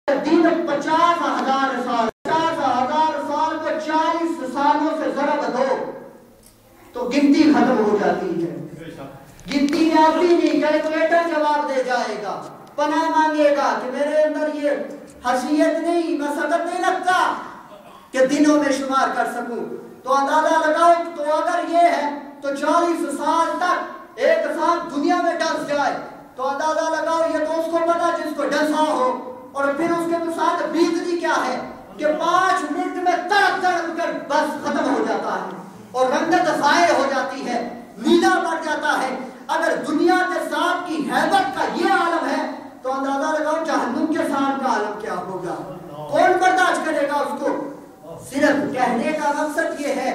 دین 50,000 سال، 50,000 سال کو 40 سالوں سے ضرب دو تو گنتی ختم ہو جاتی ہے. گنتی میں آتی نہیں. کیلکولیٹر جواب دے جائے گا، پناہ مانگے گا کہ میرے اندر یہ حیثیت نہیں، میں سبق نہیں رکھتا کہ دنوں میں شمار کر سکوں. تو اندازہ لگاؤ، تو اگر یہ ہے تو 40 سال تک ایک ساتھ دنیا میں ڈس جائے تو اندازہ لگاؤ یہ تو اس کو پتا جس کو ڈسا ہو. اور پھر اس کے ساتھ بیتنی کیا ہے کہ 5 منٹ میں تڑپ تڑپ کر بس ختم ہو جاتا ہے اور رنگت ضائع ہو جاتی ہے، نیلا پڑ جاتا ہے. اگر دنیا کے ساتھ کی ہیبت کا یہ عالم ہے تو اندازہ لگاؤ جہنم کے ساتھ کا عالم کیا ہوگا. کون برداشت کرے گا اس کو؟ صرف کہنے کا مقصد یہ ہے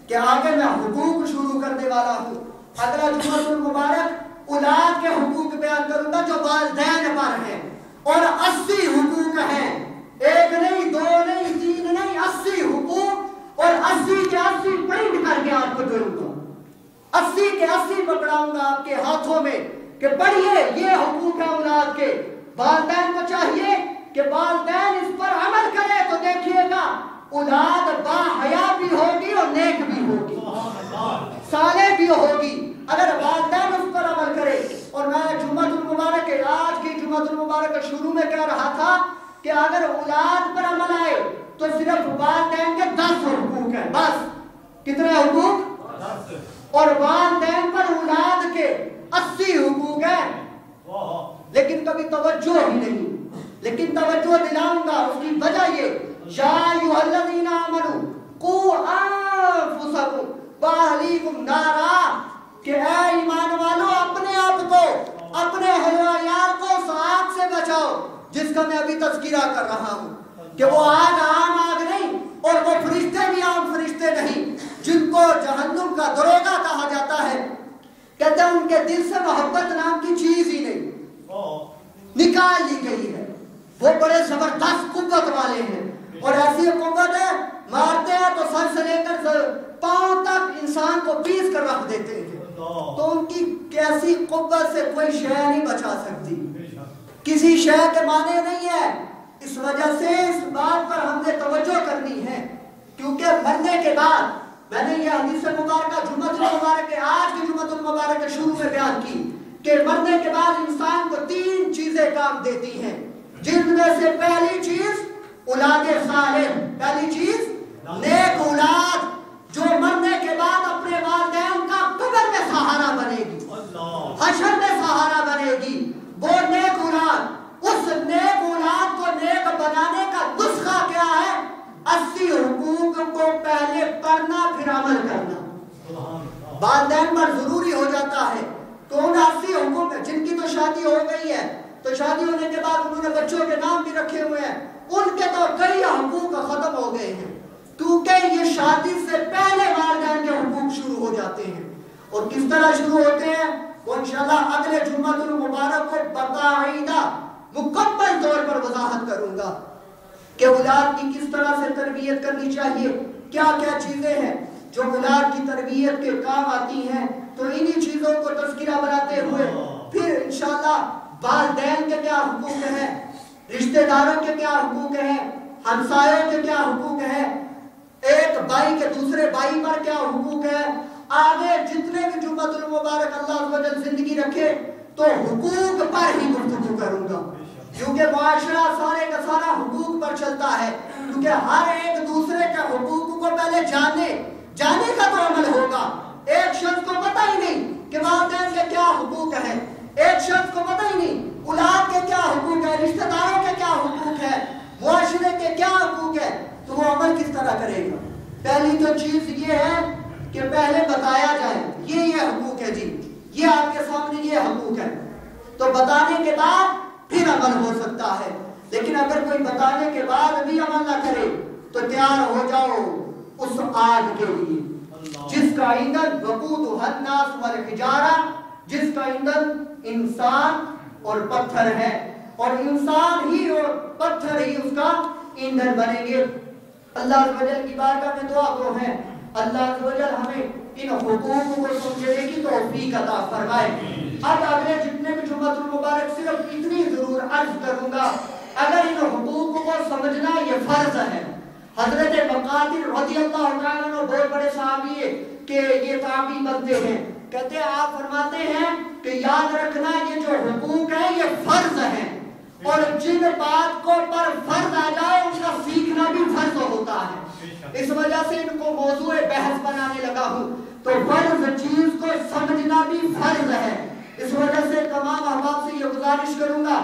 کہ آگے میں حقوق شروع کرنے والا ہوں. اگلا جمعہ المبارک اولاد کے حقوق بیان کروں گا جو والدین پر ہیں، اور 80 حقوق ہیں. 1 نہیں، 2 نہیں، 3 نہیں، 80 حقوق، اور 80 کے 80 پرنٹ کر کے آپ کو دوں گا. 80 کے 80 پکڑاؤں گا آپ کے ہاتھوں میں کہ پڑھیے یہ حقوق ہے اولاد کے. والدین کو چاہیے کہ والدین اس پر عمل کرے تو دیکھیے گا اولاد با حیا بھی ہوگی اور نیک بھی ہوگی، صالح بھی ہوگی اگر والدین اس پر عمل کرے. اور میں جمعہ المبارک کے آج کی جمعہ المبارک کے شروع میں کہہ رہا تھا کہ اگر اولاد پر عمل آئے تو صرف والدین کے 10 حقوق ہیں. بس کتنے حقوق؟ 10. اور والدین پر اولاد کے 80 حقوق ہیں. لیکن کبھی توجہ ہی نہیں. لیکن توجہ دلاؤں گا، اس کی وجہ یہ یا ایھا الذین آمنوا قوا انفسکم واہلیکم نارا، کہ اے ایمان والو اپنے آپ کو، اپنے اہل و عیال کو اس آگ سے بچاؤ جس کا میں ابھی تذکرہ کر رہا ہوں. کہ وہ آگ عام آگ نہیں، اور وہ فرشتے بھی عام فرشتے نہیں جن کو جہنم کا دروغہ کہا جاتا ہے. کہتے ہیں ان کے دل سے محبت نام کی چیز ہی نہیں، نکال لی گئی ہے. وہ بڑے زبردست قوت والے ہیں، اور ایسی قوت ہے مارتے ہیں تو سر سے لے کر پاؤں تک انسان کو پیس کر رکھ دیتے ہیں. تو ان کی کیسی قوت سے کوئی شے نہیں بچا سکتی، کسی شے کے معنی نہیں ہے. اس وجہ سے اس بات پر ہم نے توجہ کرنی ہے، کیونکہ مرنے کے بعد میں نے یہ حدیث مبارکہ جمعہ المبارک کے آج کی جمعہ المبارک کے شروع میں بیان کی کہ مرنے کے بعد انسان کو 3 چیزیں کام دیتی ہیں، جن میں سے پہلی چیز اولاد صالح، پہلی چیز نیک اولاد جو مرنے کے بعد اپنے والدین کا قبر میں سہارا بنے گی، حشر میں سہارا بنے گی. وہ نیک اولاد، اس نیک اولاد کو نیک بنانے کا نسخہ کیا ہے؟ 80 حقوق کو پہلے پڑھنا پھر عمل کرنا. والدین پر ضروری ہو جاتا ہے تو ان 80 حقوق جن کی تو شادی ہو گئی ہے تو شادی ہونے کے بعد انہوں نے بچوں کے نام بھی رکھے ہوئے ہیں، ان کے تو کئی حقوق ختم ہو گئے ہیں کیونکہ یہ شادی سے پہلے والدین کے حقوق شروع ہو جاتے ہیں. اور کس طرح شروع ہوتے ہیں وہ انشاءاللہ اگلے جمعہ المبارک کو باقاعدہ مکمل طور پر وضاحت کروں گا کہ اولاد کی کس طرح سے تربیت کرنی چاہیے، کیا کیا چیزیں ہیں جو اولاد کی تربیت کے کام آتی ہیں. تو انہی چیزوں کو تذکرہ بناتے ہوئے پھر انشاءاللہ والدین کے کیا حقوق ہیں، رشتہ داروں کے کیا حقوق ہیں، ہمسایوں کے کیا حقوق ہیں، ایک بھائی کے دوسرے بھائی پر کیا حقوق ہیں. آگے جتنے بھی جمعہ المبارک اللہ عز و جل زندگی رکھے تو حقوق پر ہی گفتگو کروں گا، کیونکہ معاشرہ سارے کا سارا حقوق پر چلتا ہے. کیونکہ ہر ایک دوسرے کے حقوق کو پہلے جانے کا تو عمل ہوگا. ایک شخص کو پتہ ہی نہیں کہ والدین کے کیا حقوق ہیں، ایک شخص کو پتہ ہی نہیں اولاد کے کیا حقوق ہیں، رشتہ داروں کے کیا حقوق ہیں، معاشرے کے کیا حقوق ہیں، تو وہ عمل کس طرح کرے گا؟ پہلی تو چیز یہ ہے کہ پہلے بتایا جائے یہ حقوق ہے، جی یہ آپ کے سامنے یہ حقوق ہے، تو بتانے کے بعد پھر عمل ہو سکتا ہے. لیکن اگر کوئی بتانے کے بعد بھی عمل نہ کرے تو تیار ہو جاؤ اس آگ کے لیے جس کا ایندھن وقودھا الناس والحجارہ، جس کا ایندھن انسان اور پتھر ہے، اور انسان ہی اور پتھر ہی اس کا ایندھن بنیں گے. اللہ عز و جل کی بارگاہ میں دعا گو ہے اللہ عز و جل ہمیں ان حقوق کو سمجھنے کی توفیق عطا فرمائے. اب اگلے جتنے بھی جمعہ المبارک صرف اتنی ضرور عرض کروں گا، اگر ان حقوق समझना ये फर्ज है। हजरत मुक़ातिल रज़ी अल्लाह तआला अन्हु बहुत बड़े सहाबी है कि ये ताबी बनते हैं, कहते हैं आप फरमाते हैं कि याद रखना ये जो हुकूक है ये फर्ज है, और जिन बात को पर फर्ज आ जाए उसका सीखना भी फर्ज होता है। इस वजह से इनको मौजूए बहस बनाने लगा हूँ। तो फर्ज चीज को समझना भी फर्ज है। इस वजह से तमाम अहबाब से ये गुजारिश करूंगा,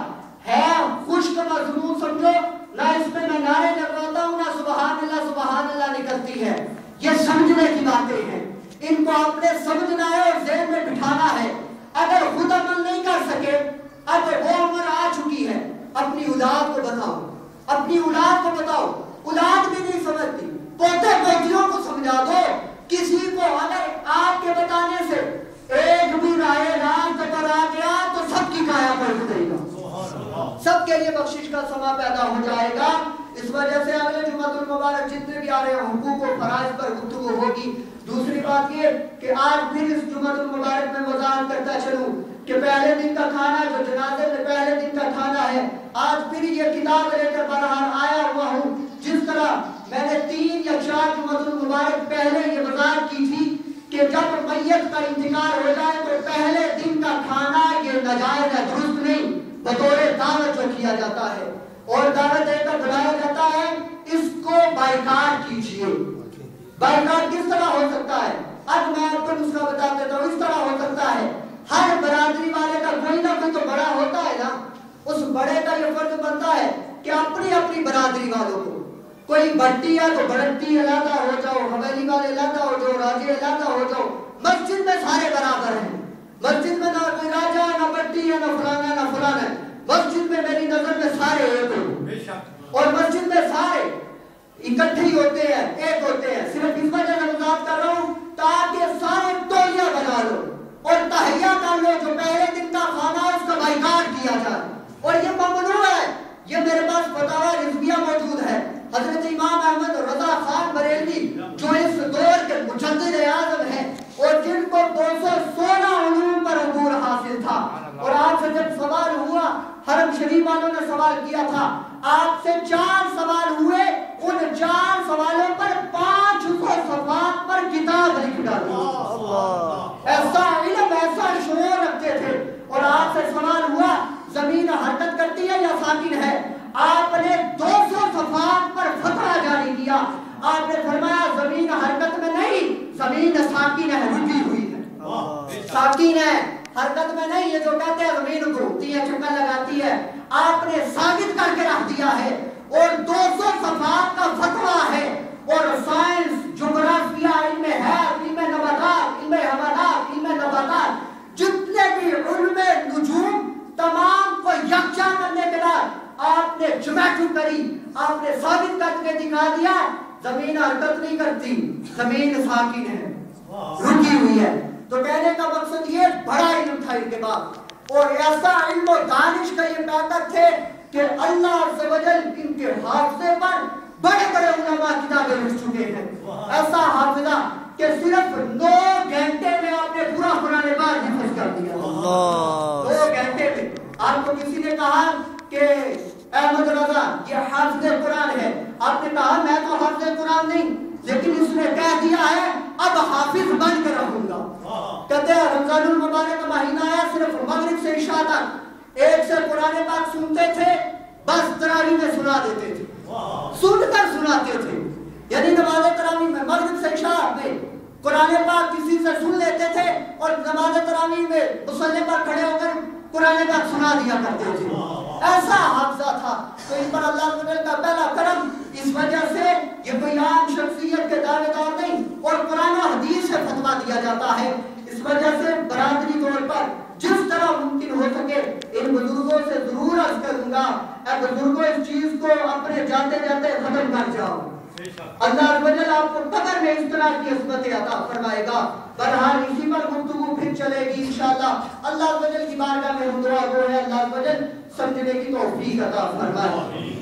है खुश्क मजमून समझो ना, इसमें मैं नारे लगवाता हूँ ना सुबहान अल्लाह निकलती है, ये समझने की बातें हैं, इनको आपने समझना है और ज़हन में बिठाना है। अगर खुद अमल नहीं कर सके, अब वो उम्र आ चुकी है, अपनी औलाद को बताओ, अपनी औलाद को बताओ, औलाद भी नहीं समझती, पोते पोतियों को समझा दो। किसी को अगर आपके बताने से एक भी राय रात पर आ गया तो सबकी काया पलट देगा, सबके लिए बख्शिश का समा पैदा हो जाएगा। इस वजह से अगले जुमातुल मुबारक जितने भी आ रहे हैं हुकूक और फराइज पर गुफ्तगू होगी। दूसरी बात ये कि आज फिर इस जुमातुल मुबारक में वज़ाहत करता चलूं कि पहले दिन का खाना जो जनाजे में पहले दिन का खाना है, आज फिर ये किताब लेकर बरहार आया हुआ हूँ। जिस तरह मैंने 3 या 4 जुमातुल मुबारक पहले ये वज़ाहत की थी कि जब मैयत का इंतकाल हो जाए तो पहले दिन का खाना ये नाजायज है, दुरुस्त नहीं, बतौर दावत जो किया जाता है और दावत देकर बुलाया जाता है, इसको बाइकाट कीजिए। बाइकाट किस तरह हो सकता है? आज मैं आपको नुस्खा बता देता हूँ। इस तरह हो सकता है, हर बरादरी वाले का कोई ना कोई तो बड़ा होता है ना, उस बड़े का ये फर्ज बनता है कि अपनी अपनी बरादरी वालों को, कोई भट्टी है तो भट्टी अलग हो जाओ, हवेली वाले अलग हो जाओ, राजे अलग हो जाओ। मस्जिद में सारे बराबर हैं, मस्जिद में ना कोई राजा है, ना भट्टी है, ना फलाना ना फलाना है। मस्जिद में मेरी नजर में सारे एक हो, और मस्जिद में सारे इकट्ठे ही होते हैं, एक होते हैं। सिर्फ इस वजह से बात कर रहा हूँ ताकि सारे टोलियां बना लो और तहैया कर लो, जो पहले दिन का खाना है उसका बाइकाट किया जाए। और ये ममनू है, ये मेरे पास फतवा रिज़विया मौजूद है। हजरत इमाम अहमद रजा खान बरेलवी जो इस दौर के मुजद्दिद आज़म हैं और जिनको 216 उलूम पर अबूर हासिल था, और आपसे जब सवाल हुआ, हरम शरीफ वालों ने सवाल किया था, आपसे 4 सवाल हुए, उन 4 सवालों पर 500 सफ़हात पर किताब लिख डाली। ऐसा इल्म, ऐसा शोर रखते थे। और आपसे सवाल हुआ जमीन हरकत करती है या साकिन है, आपने 200 सफ़हात पर फतवा जारी किया। आपने फरमाया जमीन हरकत में नहीं, जमीन साकिन है, रुकी हुई है, साकिन है, हरकत में नहीं। ये जो कहते हैं जमीन घूमती है, चक्कर लगाती है, आपने साबित करके रख दिया है। और 200 सफ़हात का फतवा है। और साइंस, ज्योग्राफिया, इल्म है, इल्म नबातात, इल्म हवालात, इल्म नबातात, जितने भी इल्म नुजूम तमाम को यकजा करने के बाद आपने ज्योमेट्री करी, आपने साबित करके दिखा दिया जमीन हरकत नहीं करती, जमीन साकिन है, रुकी हुई है। तो कहने का मकसद ये बड़ा इल्म था इनके पास, और ऐसा इल्म और दानिश का ये ताकत थे कि अल्लाह अज़्ज़ व जल इनके हाफिज़े पर बड़े बड़े उलमा किताबें लिख चुके हैं। ऐसा हाफिज़ा कि सिर्फ 9 घंटे में आपने पूरा कुरान पाक हिफ्ज़ कर दिया। 2 घंटे में। आपको किसी ने कहा कि अहमद रजा ये हाफिज़े कुरान है, आपने कहा मैं तो हाफिज़े कुरान नहीं, लेकिन इसने कह दिया है अब हाफिज बन कर रहूंगा। कहते हैं रमजानुल मुबारक का महीना है, सिर्फ मगरिब से इशा तक एक से कुरान पाक सुनते थे, बस तरावी में सुना देते थे, सुनकर सुनाते थे। यानी नमाज तरावी में मगरिब से इशा में कुरान पाक किसी से सुन लेते थे और नमाज तरावी में मुसल्ले पर खड़े होकर कुरान पाक सुना दिया करते थे। ऐसा हाफिजा था। तो इन पर अल्लाह का पहला करम। इस वजह से ये कोई आम शख्सियत के दावेदार नहीं, और कुरान और हदीस से फतवा दिया जाता है। इस वजह से बरादरी तौर पर जिस तरह मुमकिन हो सके इन बुजुर्गों से जरूर अर्ज करूंगा, बुजुर्गों इस चीज को अपने जाते जाते खत्म कर जाओ। अल्लाह वजल आपको कब्र में इस तरह की इस्मत अता फरमाएगा। बहरहाल इसी पर गुफ्तगू फिर चलेगी इंशाअल्लाह। अल्लाह वजल की बारगाह में हम दुआ गो है, अल्लाह वजल समझने की तौफीक अता फरमाए।